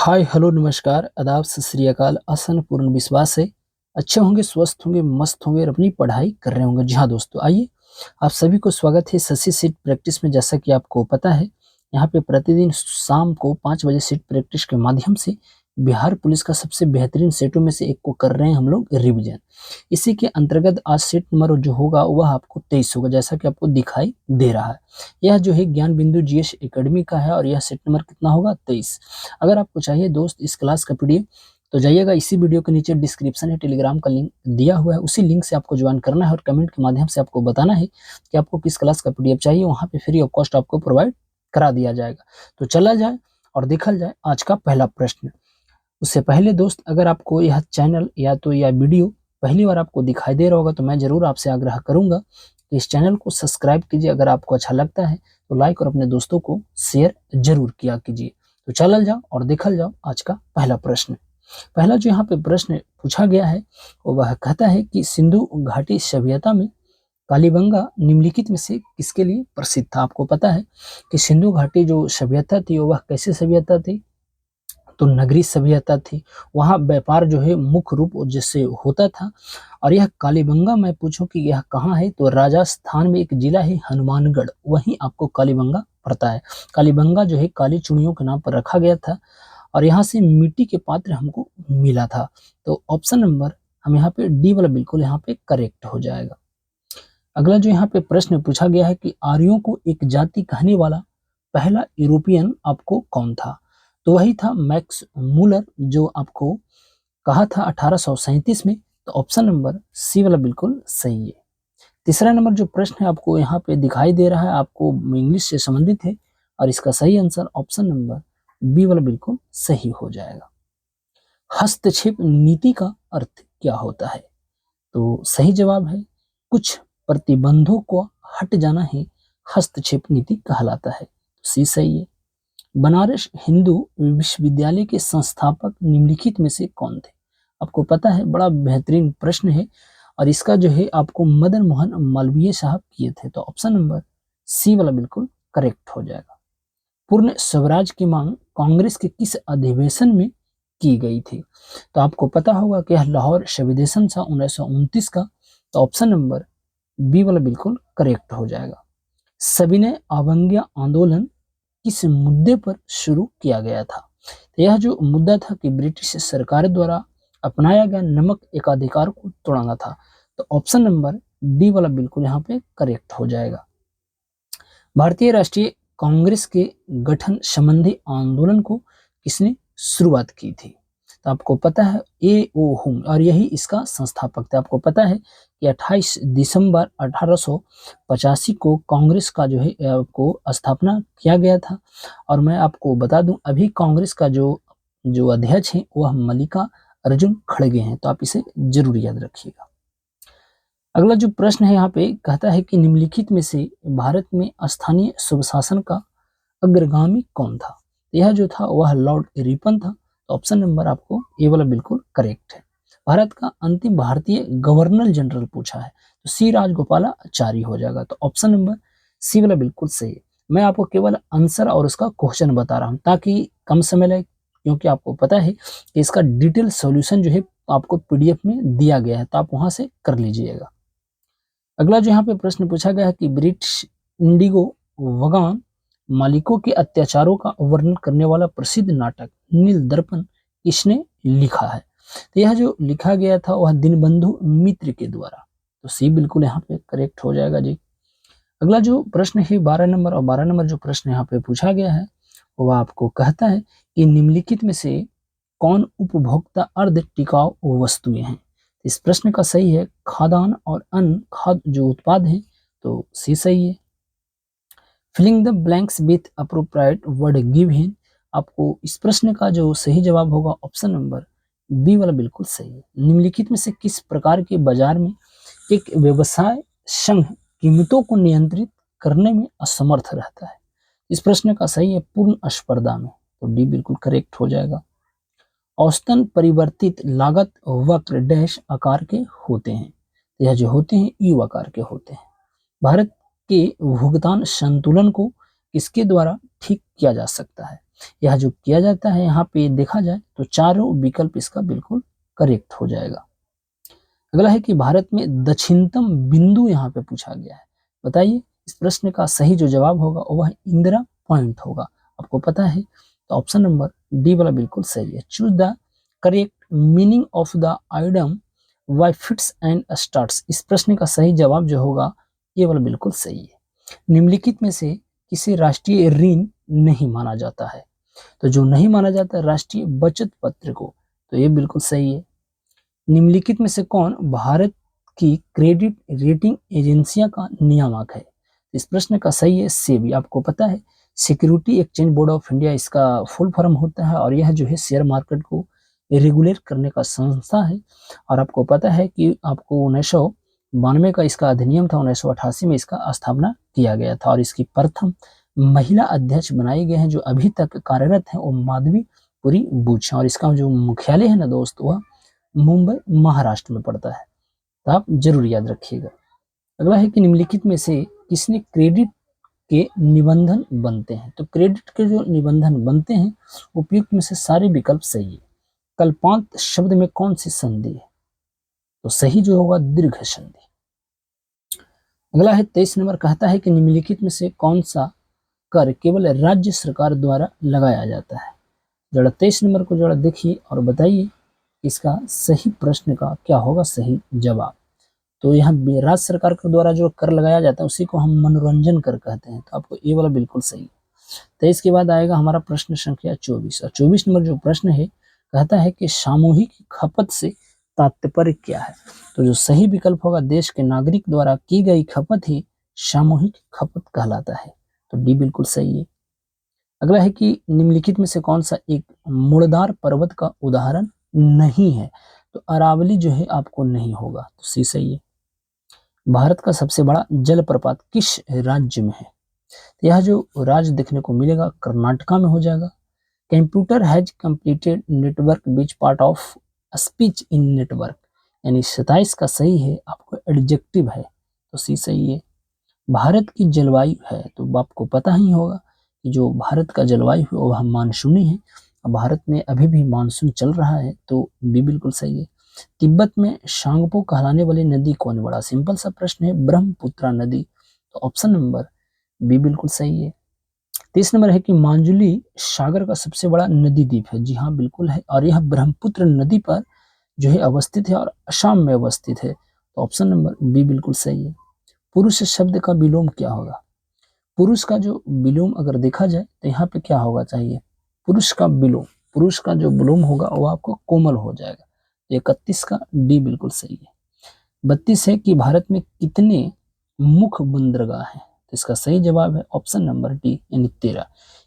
Hi hello नमस्कार आदाब सत श्री अकाल। आसन पूर्ण विश्वास है अच्छे होंगे, स्वस्थ होंगे, मस्त होंगे और अपनी पढ़ाई कर रहे होंगे। जी हाँ दोस्तों, आइए आप सभी को स्वागत है शशि सीट प्रैक्टिस में। जैसा कि आपको पता है, यहाँ पे प्रतिदिन शाम को 5 बजे सीट प्रैक्टिस के माध्यम से बिहार पुलिस का सबसे बेहतरीन सेटों में से एक को कर रहे हैं हम लोग रिवीजन। इसी के अंतर्गत आज सेट नंबर जो होगा वह आपको 23 होगा, जैसा कि आपको दिखाई दे रहा है। यह जो है ज्ञान बिंदु जीएस एकेडमी का है और यह सेट नंबर कितना होगा 23। अगर आपको चाहिए दोस्त इस क्लास का पीडीएफ तो जाइएगा, इसी वीडियो के नीचे डिस्क्रिप्शन है, टेलीग्राम का लिंक दिया हुआ है, उसी लिंक से आपको ज्वाइन करना है और कमेंट के माध्यम से आपको बताना है कि आपको किस क्लास का पीडीएफ चाहिए। वहाँ पे फ्री ऑफ कॉस्ट आपको प्रोवाइड करा दिया जाएगा। तो चला जाए और देखा जाए आज का पहला प्रश्न। उससे पहले दोस्त, अगर आपको यह चैनल या तो यह वीडियो पहली बार आपको दिखाई दे रहा होगा तो मैं जरूर आपसे आग्रह करूंगा कि इस चैनल को सब्सक्राइब कीजिए। अगर आपको अच्छा लगता है तो लाइक और अपने दोस्तों को शेयर जरूर किया कीजिए। तो चलल जाओ और देखल जाओ आज का पहला प्रश्न। पहला जो यहाँ पे प्रश्न पूछा गया है वह कहता है कि सिंधु घाटी सभ्यता में कालीबंगा निम्नलिखित में से किसके लिए प्रसिद्ध था। आपको पता है कि सिंधु घाटी जो सभ्यता थी वह कैसे सभ्यता थी, तो नगरी सभ्यता थी। वहाँ व्यापार जो है मुख्य रूप जैसे होता था। और यह कालीबंगा, मैं पूछूं कि यह कहाँ है, तो राजस्थान में एक जिला है हनुमानगढ़, वहीं आपको कालीबंगा पड़ता है। कालीबंगा जो है काली चूड़ियों के नाम पर रखा गया था और यहाँ से मिट्टी के पात्र हमको मिला था। तो ऑप्शन नंबर हम यहाँ पे डी वाला बिल्कुल यहाँ पे करेक्ट हो जाएगा। अगला जो यहाँ पे प्रश्न पूछा गया है कि आर्यों को एक जाति कहने वाला पहला यूरोपियन आपको कौन था, तो वही था मैक्स मूलर, जो आपको कहा था 1837 में। तो ऑप्शन नंबर सी वाला बिल्कुल सही है। तीसरा नंबर जो प्रश्न है आपको यहाँ पे दिखाई दे रहा है, आपको इंग्लिश से संबंधित है और इसका सही आंसर ऑप्शन नंबर बी वाला बिल्कुल सही हो जाएगा। हस्तक्षेप नीति का अर्थ क्या होता है, तो सही जवाब है कुछ प्रतिबंधों को हट जाना ही हस्तक्षेप नीति कहलाता है। तो सी सही है। बनारस हिंदू विश्वविद्यालय के संस्थापक निम्नलिखित में से कौन थे। आपको पता है बड़ा बेहतरीन प्रश्न है और इसका जो है आपको मदन मोहन मालवीय साहब किए थे। तो ऑप्शन नंबर सी वाला बिल्कुल करेक्ट हो जाएगा। पूर्ण स्वराज की मांग कांग्रेस के किस अधिवेशन में की गई थी, तो आपको पता होगा कि यह लाहौर अधिवेशन था 1929 का। तो ऑप्शन नंबर बी वाला बिल्कुल करेक्ट हो जाएगा। सविनय अवज्ञा आंदोलन किस मुद्दे पर शुरू किया गया था, तो यह जो मुद्दा था कि ब्रिटिश सरकार द्वारा अपनाया गया नमक एकाधिकार को तोड़ना था। तो ऑप्शन नंबर डी वाला बिल्कुल यहाँ पे करेक्ट हो जाएगा। भारतीय राष्ट्रीय कांग्रेस के गठन संबंधी आंदोलन को किसने शुरुआत की थी, तो आपको पता है ए ओ हुम, और यही इसका संस्थापक थे। आपको पता है कि 28 दिसंबर 1885 को कांग्रेस का जो है को स्थापना किया गया था। और मैं आपको बता दूं अभी कांग्रेस का जो जो अध्यक्ष है वह मल्लिका अर्जुन खड़गे हैं। तो आप इसे जरूर याद रखिएगा। अगला जो प्रश्न है यहाँ पे कहता है कि निम्नलिखित में से भारत में स्थानीय स्वशासन का अग्रगामी कौन था। यह जो था वह लॉर्ड रिपन था। तो ऑप्शन नंबर आपको ए वाला बिल्कुल करेक्ट है। भारत का अंतिम भारतीय गवर्नर जनरल पूछा है, तो सी राजगोपालाचारी हो जाएगा। तो ऑप्शन नंबर सी वाला बिल्कुल सही है। मैं आपको केवल आंसर और उसका क्वेश्चन बता रहा हूँ ताकि कम समय लगे, क्योंकि आपको पता है कि इसका डिटेल सॉल्यूशन जो है आपको पीडीएफ में दिया गया है, तो आप वहां से कर लीजिएगा। अगला जो यहाँ पे प्रश्न पूछा गया है कि ब्रिटिश इंडिगो वगान मालिकों के अत्याचारों का वर्णन करने वाला प्रसिद्ध नाटक नील दर्पण किसने लिखा है, तो यह जो लिखा गया था वह दीनबंधु मित्र के द्वारा। तो सी बिल्कुल यहाँ पे करेक्ट हो जाएगा जी। अगला जो प्रश्न है 12 नंबर, और 12 नंबर जो प्रश्न यहाँ पे पूछा गया है वह आपको कहता है कि निम्नलिखित में से कौन उपभोक्ता अर्ध टिकाऊ वस्तुएं हैं। इस प्रश्न का सही है खाद्यान्न और अन्य खाद्य जो उत्पाद हैं। तो सी सही है। Filling the blanks with appropriate word given, आपको इस प्रश्न का जो सही जवाब होगा ऑप्शन नंबर बी वाला बिल्कुल सही है। निम्नलिखित में से किस प्रकार के बाजार में एक व्यवसाय संघ कीमतों को नियंत्रित करने में असमर्थ रहता है। इस प्रश्न का सही है पूर्ण स्पर्धा में। तो डी बिल्कुल करेक्ट हो जाएगा। औसतन परिवर्तित लागत वक्र डैश आकार के होते हैं, यह जो होते हैं यू आकार के होते हैं। भारत के भुगतान संतुलन को किसके द्वारा ठीक किया जा सकता है, यह जो किया जाता है यहाँ पे देखा जाए तो चारों विकल्प इसका बिल्कुल करेक्ट हो जाएगा। अगला है कि भारत में दक्षिणतम बिंदु यहाँ पे पूछा गया है। बताइए इस प्रश्न का सही जो जवाब होगा वह इंदिरा पॉइंट होगा। आपको पता है तो ऑप्शन नंबर डी वाला बिल्कुल सही है। Choose the correct meaning of the item why fits and starts. इस प्रश्न का सही जवाब जो होगा ये वाला बिल्कुल सही है। निम्नलिखित में से किसे राष्ट्रीय ऋण नहीं माना जाता है? तो जो नहीं माना जाता राष्ट्रीय बचत पत्र को, तो ये बिल्कुल सही है। निम्नलिखित में से कौन भारत की क्रेडिट रेटिंग एजेंसियां का नियामक है? इस प्रश्न का सही है सेबी। आपको पता है security exchange board of India इसका फुल फॉर्म होता है और यह जो है शेयर मार्केट को रेगुलेट करने का संस्था है। और आपको पता है कि आपको 1992 का इसका अधिनियम था, 1988 में इसका स्थापना किया गया था और इसकी प्रथम महिला अध्यक्ष बनाई गए हैं जो अभी तक कार्यरत है वो माधवीपुरी बुच है। और इसका जो मुख्यालय है ना दोस्त वह मुंबई महाराष्ट्र में पड़ता है, तो आप जरूर याद रखिएगा। अगला है कि निम्नलिखित में से किसने क्रेडिट के निबंधन बनते हैं? तो क्रेडिट के जो निबंधन बनते हैं उपयुक्त में से सारे विकल्प सही है। कल्पांत शब्द में कौन सी संधि है? तो सही जो होगा दीर्घ संधि। अगला है 23 नंबर, कहता है कि निम्नलिखित में से कौन सा कर केवल राज्य सरकार द्वारा लगाया जाता है? जरा 23 नंबर को जरा देखिए और बताइए इसका सही प्रश्न का क्या होगा सही जवाब। तो यहाँ राज्य सरकार के द्वारा जो कर लगाया जाता है उसी को हम मनोरंजन कर कहते हैं, तो आपको ये वाला बिल्कुल सही है। 23 के बाद आएगा हमारा प्रश्न संख्या 24 और 24 नंबर जो प्रश्न है कहता है कि सामूहिक खपत से तात्पर्य क्या है? तो जो सही विकल्प होगा देश के नागरिक द्वारा की गई खपत ही सामूहिक खपत कहलाता है, तो डी बिल्कुल सही है। अगला है कि निम्नलिखित में से कौन सा एक मुड़दार पर्वत का उदाहरण नहीं है? तो अरावली जो है आपको नहीं होगा, तो सी सही है। भारत का सबसे बड़ा जलप्रपात किस राज्य में है? तो यह जो राज्य देखने को मिलेगा कर्नाटका में हो जाएगा। Computer has completed network beach part of speech in network, यानी 27 का सही है आपको एडजेक्टिव है, तो सी सही है। भारत की जलवायु है तो आपको पता ही होगा कि जो भारत का जलवायु है वह मानसूनी है। भारत में अभी भी मानसून चल रहा है, तो बी बिल्कुल सही है। तिब्बत में शांगपो कहलाने वाली नदी कौन? बड़ा सिंपल सा प्रश्न है, ब्रह्मपुत्रा नदी, तो ऑप्शन नंबर बी बिल्कुल सही है। 30 नंबर है कि मांजुली सागर का सबसे बड़ा नदी द्वीप है। जी हाँ बिल्कुल है, और यह ब्रह्मपुत्र नदी पर जो है अवस्थित है और असम में अवस्थित है, तो ऑप्शन नंबर बी बिल्कुल सही है। पुरुष शब्द का विलोम क्या होगा? पुरुष का जो विलोम अगर देखा जाए तो यहाँ पे क्या होगा चाहिए? पुरुष का जो विलोम होगा वो आपको कोमल हो जाएगा। 31 का डी बिल्कुल सही है। 32 है कि भारत में कितने मुख्य बंदरगाह हैं? तो इसका सही जवाब है ऑप्शन नंबर डी यानी 13।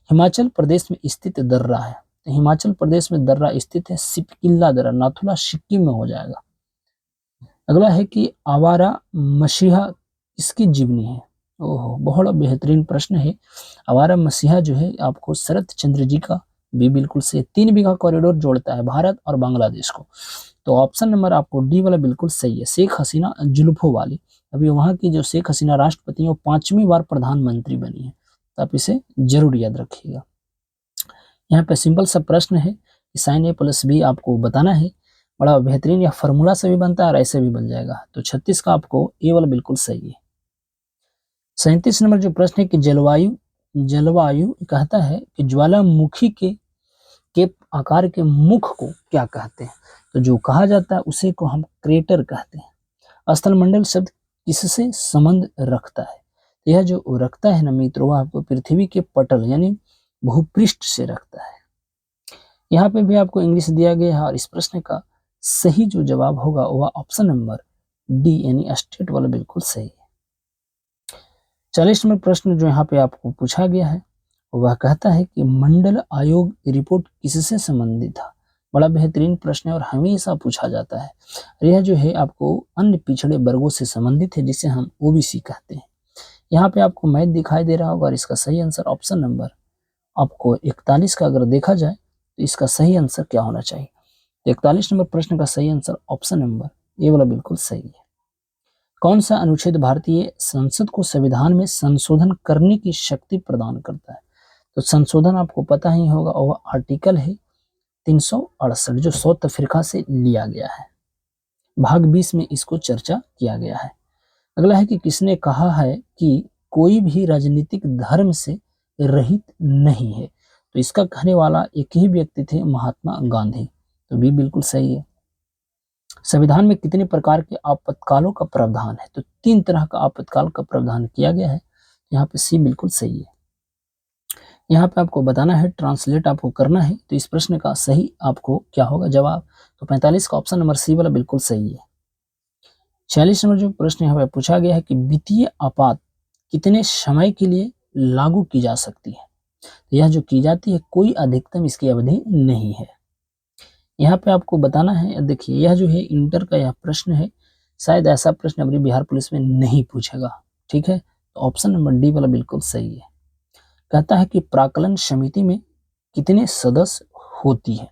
हिमाचल प्रदेश में स्थित दर्रा है, तो हिमाचल प्रदेश में दर्रा स्थित है सिपकिल्ला दर्रा, नाथुला सिक्किम में हो जाएगा। अगला है कि आवारा मसीहा किसकी जीवनी है? ओहो बहुत बेहतरीन प्रश्न है। आवारा मसीहा जो है आपको शरत चंद्र जी का भी बिल्कुल से 3 बीघा कॉरिडोर जोड़ता है भारत और बांग्लादेश को, तो ऑप्शन नंबर आपको डी वाला बिल्कुल सही है। शेख हसीना जुल्फों वाली, अभी वहां की जो शेख हसीना राष्ट्रपति है वो 5वीं बार प्रधानमंत्री बनी है, तो आप इसे जरूर याद रखिएगा। यहाँ पे सिंपल सा प्रश्न है कि साइन ए प्लस बी आपको बताना है। बड़ा बेहतरीन, या फॉर्मूला से भी बनता है और ऐसे भी बन जाएगा, तो 36 का आपको ए वाला बिल्कुल सही है। 37 नंबर जो प्रश्न है कि जलवायु कहता है कि ज्वालामुखी के आकार के मुख को क्या कहते हैं? तो जो कहा जाता है उसे को हम क्रेटर कहते हैं। स्थलमंडल शब्द किससे संबंध रखता है? तो यह जो रखता है ना मित्रों वह आपको पृथ्वी के पटल यानी भूपृष्ठ से रखता है। यहाँ पे भी आपको इंग्लिश दिया गया है और इस प्रश्न का सही जो जवाब होगा वह ऑप्शन नंबर डी यानी स्टेट वाला बिल्कुल सही है। 40 नंबर प्रश्न जो यहाँ पे आपको पूछा गया है वह कहता है कि मंडल आयोग रिपोर्ट किससे संबंधित था? बड़ा बेहतरीन प्रश्न है और हमेशा पूछा जाता है। यह जो है आपको अन्य पिछड़े वर्गों से संबंधित है जिसे हम ओबीसी कहते हैं। यहाँ पे आपको मैथ दिखाई दे रहा होगा और इसका सही आंसर ऑप्शन नंबर आपको 41 का अगर देखा जाए तो इसका सही आंसर क्या होना चाहिए? 41 नंबर प्रश्न का सही आंसर ऑप्शन नंबर ए वाला बिल्कुल सही है। कौन सा अनुच्छेद भारतीय संसद को संविधान में संशोधन करने की शक्ति प्रदान करता है? तो संशोधन आपको पता ही होगा, और वह आर्टिकल है 368 जो साउथ अफ्रीका से लिया गया है। भाग 20 में इसको चर्चा किया गया है। अगला है कि किसने कहा है कि कोई भी राजनीतिक धर्म से रहित नहीं है। तो इसका कहने वाला एक ही व्यक्ति थे, महात्मा गांधी। तो भी बिल्कुल सही है। संविधान में कितने प्रकार के आपातकालों का प्रावधान है। तो 3 तरह का आपातकाल का प्रावधान किया गया है। यहाँ पे सी बिल्कुल सही है। यहाँ पे आपको बताना है, ट्रांसलेट आपको करना है। तो इस प्रश्न का सही आपको क्या होगा जवाब। तो 45 का ऑप्शन नंबर सी वाला बिल्कुल सही है। 46 नंबर जो प्रश्न यहाँ पे पूछा गया है कि वित्तीय आपात कितने समय के लिए लागू की जा सकती है। तो यह जो की जाती है, कोई अधिकतम इसकी अवधि नहीं है। यहाँ पे आपको बताना है, देखिए यह जो है इंटर का यह प्रश्न है, शायद ऐसा प्रश्न अपनी बिहार पुलिस में नहीं पूछेगा। ठीक है, तो ऑप्शन नंबर डी वाला बिल्कुल सही है। कहता है कि प्राक्कलन समिति में कितने सदस्य होती है।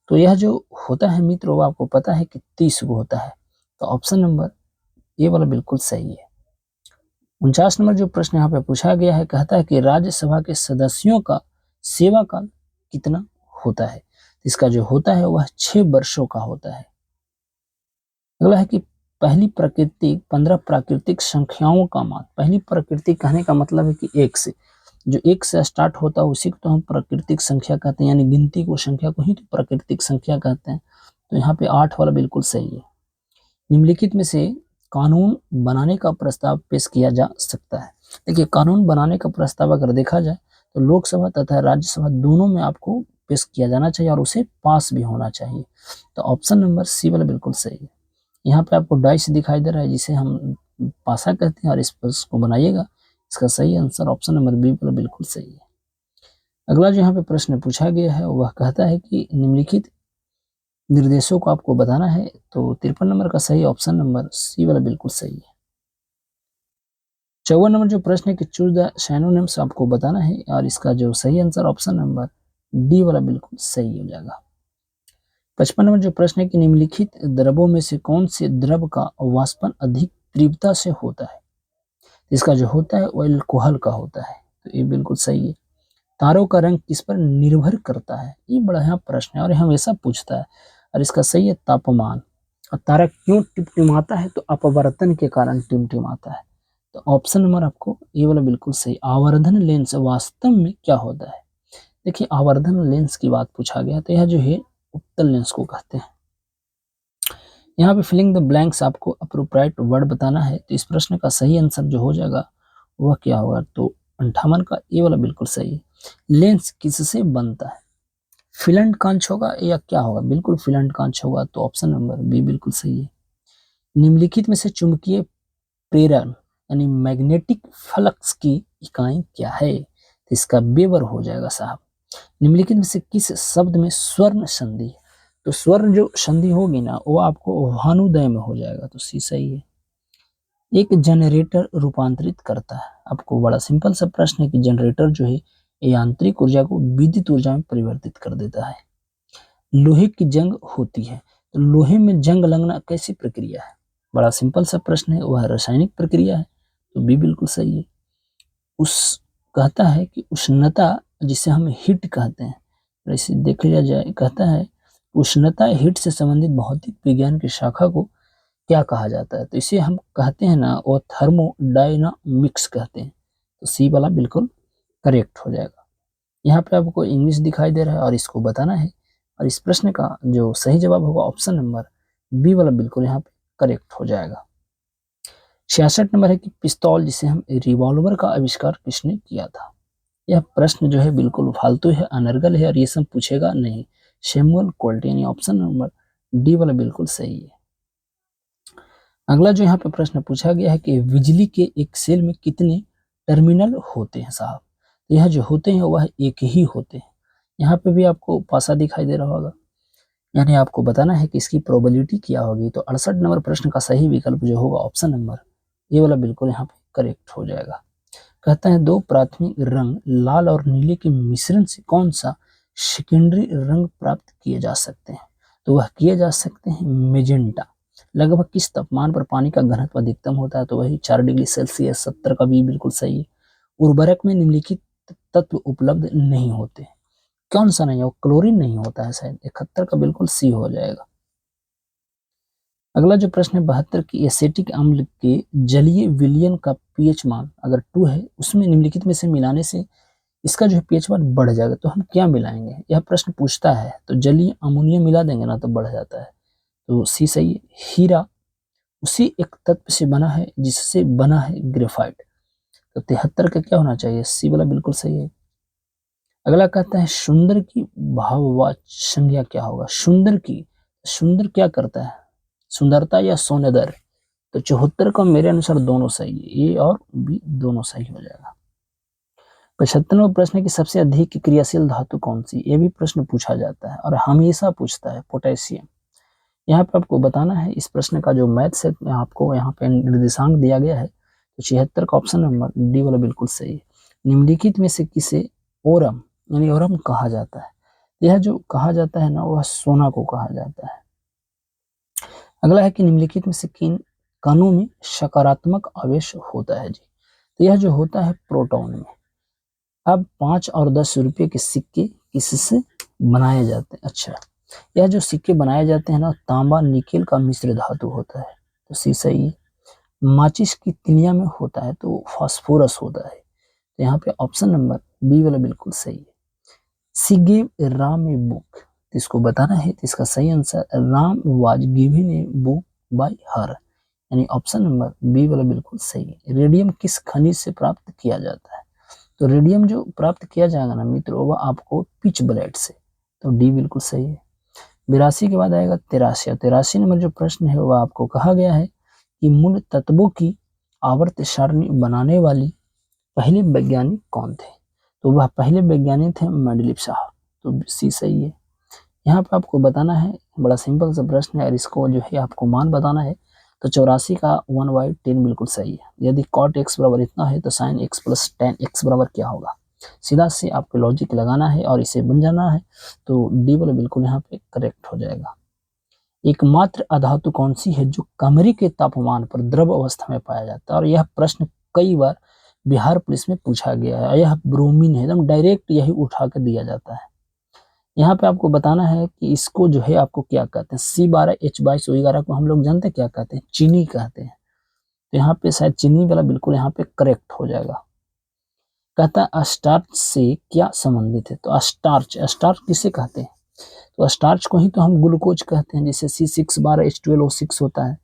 तो यह जो होता है मित्रों, वो आपको पता है कि 30 को होता है। तो ऑप्शन नंबर ए वाला बिल्कुल सही है। 49 नंबर जो प्रश्न यहाँ पे पूछा गया है, कहता है कि राज्यसभा के सदस्यों का सेवा काल कितना होता है। इसका जो होता है वह 6 वर्षों का होता है। अगला है कि पहली प्राकृतिक 15 प्राकृतिक संख्याओं का मान। पहली प्राकृतिक कहने का मतलब है कि 1 से, जो 1 से स्टार्ट होता है उसी को तो हम प्राकृतिक संख्या कहते हैं, यानी गिनती को, संख्या को ही तो प्राकृतिक संख्या कहते हैं। तो यहाँ पे 8 वाला बिल्कुल सही है। निम्नलिखित में से कानून बनाने का प्रस्ताव पेश किया जा सकता है। देखिए, कानून बनाने का प्रस्ताव अगर देखा जाए तो लोकसभा तथा राज्यसभा दोनों में आपको पेश किया जाना चाहिए और उसे पास भी होना चाहिए। तो ऑप्शन नंबर सी वाला बिल्कुल सही है। यहाँ पे आपको डाइस दिखाई दे रहा है, जिसे हम पासा कहते हैं, और इस पर इसको बनाइएगा। इसका सही आंसर ऑप्शन नंबर बी वाला बिल्कुल सही है। अगला जो यहाँ पे प्रश्न पूछा गया है वह कहता है कि निम्नलिखित निर्देशों को आपको बताना है। तो 53 नंबर का सही ऑप्शन नंबर सी वाला बिल्कुल सही है। 54 नंबर जो प्रश्न है कि चूज द सिनोनिम्स आपको बताना है, और इसका जो सही आंसर ऑप्शन नंबर डी वाला बिल्कुल सही हो जाएगा। 55 नंबर जो प्रश्न है कि निम्नलिखित द्रवों में से कौन से द्रव का वाष्पन अधिक तीव्रता से होता है। इसका जो होता है वो अल्कोहल का होता है। तो ये बिल्कुल सही है। तारों का रंग किस पर निर्भर करता है। ये बड़ा यहाँ प्रश्न है और ये हमेशा पूछता है, और इसका सही है तापमान। और तारा क्यों टिमटिमाता है, तो अपवर्तन के कारण टिमटिमाता है। तो ऑप्शन नंबर आपको ये वाला बिल्कुल सही। आवर्धन लेंस वास्तव में क्या होता है। देखिए, आवर्धन लेंस की बात पूछा गया, तो यह जो है उत्तल लेंस को कहते हैं। यहाँ पे फिलिंग द ब्लैंक्स आपको अप्रोप्रिएट वर्ड बताना है। तो इस प्रश्न का सही आंसर जो हो जाएगा वह क्या होगा। तो 58 का ये वाला बिल्कुल सही है। लेंस किससे बनता है। फिलेंट कांच होगा या क्या होगा। बिल्कुल फिलेंट कांच होगा। तो ऑप्शन नंबर बी बिल्कुल सही है। निम्नलिखित में से चुंबकीय प्रेरण यानी मैग्नेटिक फ्लक्स की इकाई क्या है। तो इसका वेबर हो जाएगा साहब। निम्नलिखित में से किस शब्द में स्वर्ण संधि है। तो स्वर्ण जो संधि होगी ना, वो आपको भानुदय में हो जाएगा। तो सी सही है। एक जनरेटर रूपांतरित करता है। आपको बड़ा सिंपल सा प्रश्न है कि जनरेटर जो है यांत्रिक ऊर्जा को विद्युत ऊर्जा में परिवर्तित कर देता है। लोहे की जंग होती है, तो लोहे में जंग लगना कैसी प्रक्रिया है। बड़ा सिंपल सा प्रश्न है, वह रासायनिक प्रक्रिया है। तो बी बिल्कुल सही है। उस कहता है कि उष्णता जिसे हम हीट कहते हैं, वैसे देख लिया जाए, कहता है उष्णता हीट से संबंधित भौतिक विज्ञान की शाखा को क्या कहा जाता है। तो इसे हम कहते हैं ना, वो थर्मोडायनामिक्स कहते हैं। तो सी वाला बिल्कुल करेक्ट हो जाएगा। यहाँ पे आपको इंग्लिश दिखाई दे रहा है और इसको बताना है, और इस प्रश्न का जो सही जवाब होगा ऑप्शन नंबर बी वाला बिल्कुल यहाँ पे करेक्ट हो जाएगा। 66 नंबर है कि पिस्तौल जिसे हम रिवॉल्वर का आविष्कार किसने किया था। यह प्रश्न जो है बिल्कुल फालतू है, अनर्गल है, और ये सब पूछेगा नहीं। सैमुअल कोल्ट, यानी ऑप्शन नंबर डी वाला बिल्कुल सही है। अगला जो यहाँ पे प्रश्न पूछा गया है कि बिजली के एक सेल में कितने टर्मिनल होते हैं साहब। तो यह जो होते हैं वह एक ही होते हैं। यहाँ पे भी आपको पासा दिखाई दे रहा होगा, यानी आपको बताना है कि इसकी प्रोबेबिलिटी क्या होगी। तो 68 नंबर प्रश्न का सही विकल्प जो होगा ऑप्शन नंबर ये वाला बिल्कुल यहाँ पे करेक्ट हो जाएगा। कहता है दो प्राथमिक रंग लाल और नीले के मिश्रण से कौन सा सेकेंडरी रंग प्राप्त किए जा सकते हैं। तो वह किए जा सकते हैं मेजेंटा। लगभग किस तापमान पर पानी का घनत्व अधिकतम होता है। तो वही 4 डिग्री सेल्सियस। 70 का भी बिल्कुल सही है। उर्वरक में निम्नलिखित पर्याप्त तत्व उपलब्ध नहीं होते। कौन सा नहीं है? वो क्लोरीन नहीं होता है शायद। 71 का बिल्कुल सी हो जाएगा। अगला जो प्रश्न है 72 की एसिटिक अम्ल के जलीय विलयन का पीएच मान अगर 2 है, उसमें निम्नलिखित में से मिलाने से इसका जो है पीएच मान बढ़ जाएगा, तो हम क्या मिलाएंगे? यह प्रश्न पूछता है। तो जलीय अमोनियम मिला देंगे ना तो बढ़ जाता है, तो सी सही है। हीरा उसी एक तत्व से बना है जिससे बना है ग्रेफाइट, तो 73 का क्या होना चाहिए? सी वाला बिल्कुल सही है। अगला कहता है सुंदर की भाववाचक संज्ञा क्या होगा? सुंदर क्या करता है? सुंदरता या सौंदर्य? तो 74 का मेरे अनुसार दोनों सही है, ए और बी दोनों सही हो जाएगा। 75वां प्रश्न है कि सबसे अधिक क्रियाशील धातु कौन सी? ये भी प्रश्न पूछा जाता है और हमेशा पूछता है, पोटेशियम। यहाँ पे आपको बताना है इस प्रश्न का जो मैथ्स है, आपको यहाँ पे निर्देशांक दिया गया है, तो 76 का ऑप्शन नंबर डी वाला बिल्कुल सही है। निम्नलिखित में से किसे ओरम यानी ओरम कहा जाता है? यह जो कहा जाता है ना, वह सोना को कहा जाता है। अगला है कि निम्नलिखित में से किन कणों में सकारात्मक आवेश होता है जी? तो यह जो होता है प्रोटॉन में। अब 5 और 10 रुपये के सिक्के किससे बनाए जाते हैं? अच्छा, यह जो सिक्के बनाए जाते हैं ना, तांबा निकेल का मिश्र धातु होता है, तो सी सही है। माचिस की तिलिया में होता है तो फास्फोरस होता है, तो यहाँ पे ऑप्शन नंबर बी वाला बिल्कुल सही है। सी गेव राम ए बुक, इसको बताना है, तो इसका सही answer Ram was given a book by हर, यानी ऑप्शन नंबर बी वाला बिल्कुल सही है। रेडियम किस खनिज से प्राप्त किया जाता है? तो रेडियम जो प्राप्त किया जाएगा ना मित्रों, वह आपको पिच ब्लेड से, तो डी बिल्कुल सही है। 82 के बाद आएगा 83। 83 नंबर जो प्रश्न है वह आपको कहा गया है कि मूल तत्वों की आवर्त सारणी बनाने वाली पहले वैज्ञानिक कौन थे? तो वह पहले वैज्ञानिक थे मेंडलीव साहब, तो सी सही है। यहाँ पे आपको बताना है, बड़ा सिंपल सा प्रश्न है और इसको जो है आपको मान बताना है, तो 84 का 1/10 बिल्कुल सही है। यदि cot x बराबर इतना है तो sin x plus tan x बराबर क्या होगा? सीधा से आपको लॉजिक लगाना है और इसे बन जाना है, तो डी वाला बिल्कुल यहाँ पे करेक्ट हो जाएगा। एकमात्र अधातु कौन सी है जो कमरे के तापमान पर द्रव अवस्था में पाया जाता है? और यह प्रश्न कई बार बिहार पुलिस में पूछा गया है। यह ब्रोमीन है, एकदम डायरेक्ट यही उठा कर दिया जाता है। यहाँ पे आपको बताना है कि इसको जो है आपको क्या कहते हैं? C12H22O11 को हम लोग जानते हैं क्या कहते हैं? चीनी कहते हैं, तो यहाँ पे शायद चीनी वाला बिल्कुल यहाँ पे करेक्ट हो जाएगा। कहता है स्टार्च से क्या संबंधित है? तो स्टार्च किसे कहते हैं? तो स्टार्च को ही तो हम ग्लूकोज कहते हैं, जैसे C6H12O6 होता है।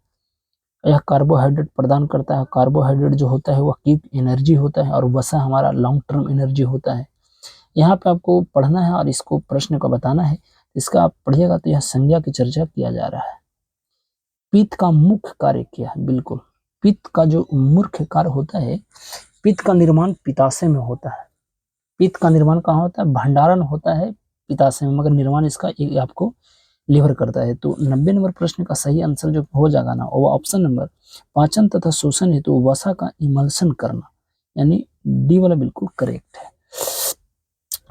यह कार्बोहाइड्रेट प्रदान करता है। कार्बोहाइड्रेट जो होता है वह क्विक एनर्जी होता है और वसा हमारा लॉन्ग टर्म एनर्जी होता है। यहाँ पे आपको पढ़ना है और इसको प्रश्न का बताना है। इसका आप पढ़िएगा तो यह संज्ञा की चर्चा किया जा रहा है। पित्त का मुख्य कार्य क्या है? बिल्कुल, पित्त का जो मुख्य कार्य होता है, पित्त का निर्माण पित्ताशय में होता है। पित्त का निर्माण कहाँ होता है? भंडारण होता है पित्ताशय में, मगर निर्माण इसका आपको लिवर करता है। तो 90 नंबर प्रश्न का सही आंसर जो हो जाएगा ना, वो ऑप्शन नंबर पाचन तथा शोषण हेतु वसा का इमल्सन करना, यानी डी वाला बिल्कुल करेक्ट है।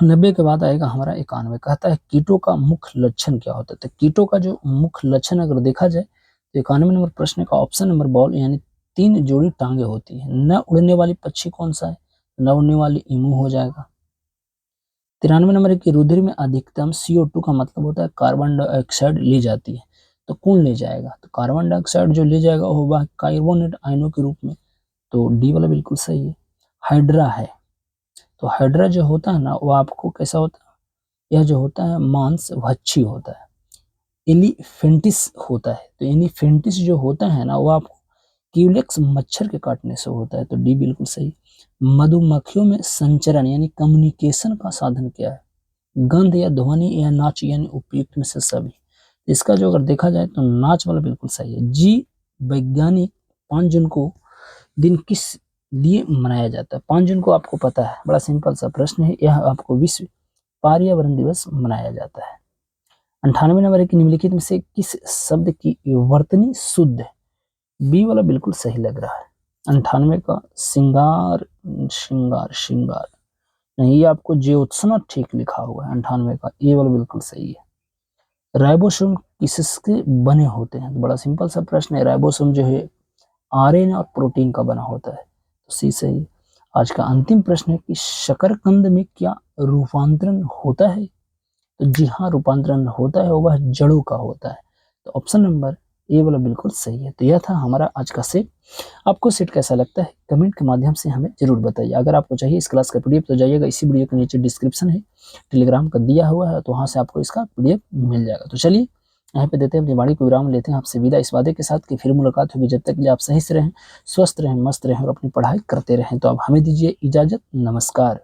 90 के बाद आएगा हमारा 91। कहता है कीटों का मुख्य लक्षण क्या होता है? तो कीटों का जो मुख्य लक्षण अगर देखा जाए तो 91 नंबर प्रश्न का ऑप्शन नंबर बॉल, यानी 3 जोड़ी टांगे होती है। न उड़ने वाली पक्षी कौन सा है? न उड़ने वाली ईमू हो जाएगा। 93 नंबर की रुधिर में अधिकतम CO2 का मतलब होता है कार्बन डाइऑक्साइड ली जाती है, तो कौन ले जाएगा? तो कार्बन डाइऑक्साइड जो ले जाएगा वो होगा कार्बोनेट आयनों के रूप में, तो डी वाला बिल्कुल सही है। हाइड्रा है, तो हाइड्रा जो होता है ना वो आपको कैसा होता है? यह जो होता है मांस भक्षी होता है। एलिफेंटिस होता है, तो एलिफेंटिस जो होता है ना वो आपको क्यूलेक्स मच्छर के काटने से होता है, तो डी बिल्कुल सही। मधुमक्खियों में संचरण यानी कम्युनिकेशन का साधन क्या है? गंध या ध्वनि या नाच, यानी उपयुक्त में से सभी। इसका जो अगर देखा जाए तो नाच वाला बिल्कुल सही है। जी वैज्ञानिक 5 जून को दिन किस लिए मनाया जाता है? 5 जून को आपको पता है, बड़ा सिंपल सा प्रश्न है। यह आपको विश्व पर्यावरण दिवस मनाया जाता है। 98 नंबर की निम्नलिखित में से किस शब्द की वर्तनी शुद्ध है? बी वाला बिल्कुल सही लग रहा है। 98 का श्रृंगार श्रृंगार श्रृंगार नहीं, ये आपको ज्योत्सना ठीक लिखा हुआ है। 98 का ए वाला बिल्कुल सही है। राइबोसोम किसके बने होते हैं? बड़ा सिंपल सा प्रश्न है। राइबोसोम जो है आरएनए और प्रोटीन का बना होता है, तो सी सही। आज का अंतिम प्रश्न है कि शकरकंद में क्या रूपांतरण होता है? तो जी हाँ, रूपांतरण होता है, वह जड़ों का होता है। तो ऑप्शन नंबर ए वाला बिल्कुल सही है। तो यह था हमारा आज का सेट। आपको सेट कैसा लगता है? कमेंट के माध्यम से हमें ज़रूर बताइए। अगर आपको चाहिए इस क्लास का पीडीएफ तो जाइएगा, इसी वीडियो के नीचे डिस्क्रिप्शन है, टेलीग्राम का दिया हुआ है, तो वहाँ से आपको इसका पीडीएफ मिल जाएगा। तो चलिए, यहाँ पे देते हैं अपनी वाणी को विराम, लेते हैं आपसे विदा इस वादे के साथ कि फिर मुलाकात होगी। जब तक के लिए आप सही से रहें, स्वस्थ रहें, मस्त रहें और अपनी पढ़ाई करते रहें। तो अब हमें दीजिए इजाज़त। नमस्कार।